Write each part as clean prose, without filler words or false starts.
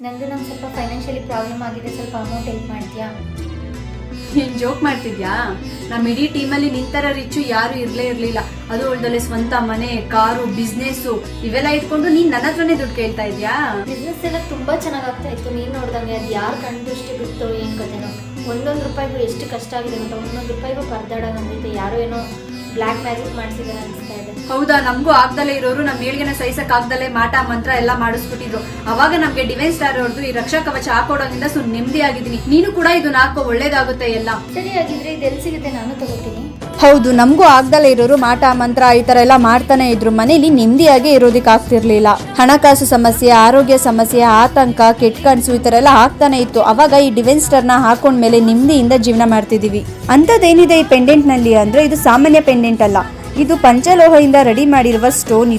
ನಂದು ಸ್ವಲ್ಪ financially problem ಆಗಿದೆ, ಸ್ವಲ್ಪ ಅಮೌಂಟ್ ಹೆಲ್ಪ್ ಮಾಡ್ತೀಯಾ? ನೀನ್ ಜೋಕ್ ಮಾಡ್ತಿದ್ಯಾ? ನಮ್ಮ ಇಡೀ ಟೀಮಲ್ಲಿ ನಿಂತರ ರಿಚ್ಚು ಯಾರು ಇರ್ಲಿಲ್ಲ. ಅದು ಒಳ್ಳೆ ಸ್ವಂತ ಮನೆ, ಕಾರು, ಬಿಸ್ನೆಸ್ ಇವೆಲ್ಲ ಇಟ್ಕೊಂಡು ನೀನ್ ನನ್ನ ಹತ್ರನೇ ದುಡ್ಡು ಕೇಳ್ತಾ ಇದ್ಯಾ? ಬಿಸ್ನೆಸ್ ಎಲ್ಲ ತುಂಬಾ ಚೆನ್ನಾಗ್ ಆಗ್ತಾ ಇತ್ತು. ನೀನ್ ನೋಡ್ದಂಗೆ ಅದು ಯಾರು ಕಂಡಷ್ಟು ಬಿಟ್ಟು ಏನ್ ಕತೆನೋ. ಒಂದೊಂದು ರೂಪಾಯಿಗೂ ಎಷ್ಟು ಕಷ್ಟ ಆಗಿದೆ ಅಂತ, ಒಂದೊಂದು ರೂಪಾಯಿಗೂ ಪರದಾಡ ಬಂದೈತೆ. ಯಾರೋ ಏನೋ ಬ್ಲ್ಯಾಕ್ ಮ್ಯಾಜಿಕ್ ಮಾಡಿಸಿದಾರೆ ಅನಿಸ್ತಾ ಇದೆ. ಹೌದಾ? ನಮಗೂ ಆಗ್ದಲೇ ಇರೋರು ನಮ್ಮ ಏಳ್ಗೆನ ಸಹಿಸಕ್ ಆಗ್ದಲೇ ಮಾಟ ಮಂತ್ರ ಎಲ್ಲ ಮಾಡಿಸ್ಬಿಟ್ಟಿದ್ರು. ಅವಾಗ ನಮ್ಗೆ ಡಿವೈನ್ ಸ್ಟಾರ್ ಅವ್ರದ್ದು ಈ ರಕ್ಷಾ ಕವಚ ಹಾಕೊಡೋದ್ರಿಂದ ನೆಮ್ಮದಿ ಆಗಿದ್ದೀನಿ. ನೀನು ಕೂಡ ಇದನ್ನ ಹಾಕೋ, ಒಳ್ಳೇದಾಗುತ್ತೆ ಎಲ್ಲ. ಸರಿ, ಆಗಿದ್ರೆ ಇದೆಲ್ಲಿ ಸಿಗುತ್ತೆ? ನಾನು ತಗೋತೀನಿ. ಹೌದು, ನಮಗೂ ಆಗ್ದಲೇ ಇರೋರು ಮಾಟ ಮಂತ್ರ ಈ ತರ ಎಲ್ಲ ಮಾಡ್ತಾನೆ ಇದ್ರು. ಮನೇಲಿ ನೆಮ್ಮದಿಯಾಗಿ ಇರೋದಿಕ್ ಆಗ್ತಿರ್ಲಿಲ್ಲ. ಹಣಕಾಸು ಸಮಸ್ಯೆ, ಆರೋಗ್ಯ ಸಮಸ್ಯೆ, ಆತಂಕ, ಕೆಟ್ಟ ಕನ್ಸು ಈ ತರ ಎಲ್ಲ ಆಗ್ತಾನೆ ಇತ್ತು. ಅವಾಗ ಈ ಡಿವೈನ್ ಸ್ಟಾರ್ ನ ಹಾಕೊಂಡ್ಮೇಲೆ ನೆಮ್ಮದಿಯಿಂದ ಜೀವನ ಮಾಡ್ತಿದೀವಿ. ಅಂತದೇನಿದೆ ಈ ಪೆಂಡೆಂಟ್ ನಲ್ಲಿ ಅಂದ್ರೆ, ಇದು ಸಾಮಾನ್ಯ ಪೆಂಡೆಂಟ್ ಅಲ್ಲ. ಇದು ಪಂಚಲೋಹದಿಂದ ರೆಡಿ ಮಾಡಿರುವ ಸ್ಟೋನ್.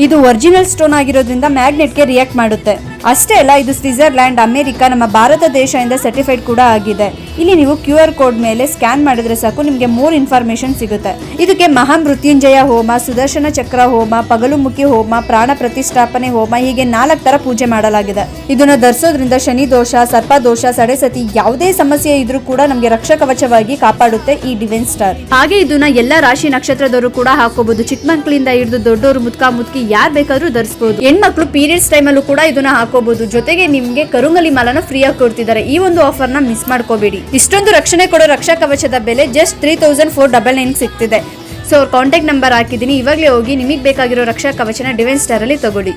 ಇದು ಒರಿಜಿನಲ್ ಸ್ಟೋನ್ ಆಗಿರೋದ್ರಿಂದ ಮ್ಯಾಗ್ನೆಟ್ಗೆ ರಿಯಾಕ್ಟ್ ಮಾಡುತ್ತೆ. ಅಷ್ಟೇ ಅಲ್ಲ, ಇದು ಸ್ವಿಟ್ಜರ್ಲ್ಯಾಂಡ್, ಅಮೆರಿಕ, ನಮ್ಮ ಭಾರತ ದೇಶದಿಂದ ಸರ್ಟಿಫೈಡ್ ಕೂಡ ಆಗಿದೆ. ಇಲ್ಲಿ ನೀವು QR ಕೋಡ್ ಮೇಲೆ ಸ್ಕ್ಯಾನ್ ಮಾಡಿದ್ರೆ ಸಾಕು, ನಿಮಗೆ ಮೋರ್ ಇನ್ಫಾರ್ಮೇಶನ್ ಸಿಗುತ್ತೆ. ಇದಕ್ಕೆ ಮಹಾಮೃತ್ಯುಂಜಯ ಹೋಮ, ಸುದರ್ಶನ ಚಕ್ರ ಹೋಮ, ಪಗಲುಮುಖಿ ಹೋಮ, ಪ್ರಾಣ ಪ್ರತಿಷ್ಠಾಪನೆ ಹೋಮ, ಹೀಗೆ 4 ತರ ಪೂಜೆ ಮಾಡಲಾಗಿದೆ. ಇದನ್ನ ಧರಿಸೋದ್ರಿಂದ ಶನಿ ದೋಷ, ಸರ್ಪದೋಷ, ಸಡೆಸತಿ ಯಾವುದೇ ಸಮಸ್ಯೆ ಇದ್ರೂ ಕೂಡ ನಮಗೆ ರಕ್ಷಾ ಕವಚವಾಗಿ ಕಾಪಾಡುತ್ತೆ ಈ ಡಿವೈನ್ ಸ್ಟಾರ್. ಹಾಗೆ ಇದನ್ನ ಎಲ್ಲಾ ರಾಶಿ ನಕ್ಷತ್ರದವರು ಕೂಡ ಹಾಕೋಬಹುದು. ಚಿಕ್ಕ ಮಕ್ಕಳಿಂದ ಹಿಡಿದು ದೊಡ್ಡವರು, ಮುದ್ಕಿ ಯಾರ್ ಬೇಕಾದ್ರೂ ಧರಿಸಬಹುದು. ಹೆಣ್ಮಕ್ಳು ಪೀರಿಯಡ್ಸ್ ಟೈಮ್ ಅಲ್ಲೂ ಕೂಡ ಇದನ್ನ ಹಾಕೋಬಹುದು. ಜೊತೆಗೆ ನಿಮ್ಗೆ ಕರುಂಗಲಿ ಮಾಲನ ಫ್ರೀ ಆಗಿ ಕೊಡ್ತಿದ್ದಾರೆ. ಈ ಒಂದು ಆಫರ್ ನ ಮಿಸ್ ಮಾಡ್ಕೋಬೇಡಿ. ಇಷ್ಟೊಂದು ರಕ್ಷಣೆ ಕೊಡೋ ರಕ್ಷಾ ಕವಚದ ಬೆಲೆ ಜಸ್ಟ್ 3499 ಸಿಗ್ತಿದೆ. ಸೊ ಅವ್ರ ಕಾಂಟ್ಯಾಕ್ಟ್ ನಂಬರ್ ಹಾಕಿದೀನಿ. ಇವಾಗಲೇ ಹೋಗಿ ನಿಮಗೆ ಬೇಕಾಗಿರೋ ರಕ್ಷಾ ಕವಚನ ಡಿವೈನ್ ಸ್ಟಾರ್ ಅಲ್ಲಿ ತಗೊಳ್ಳಿ.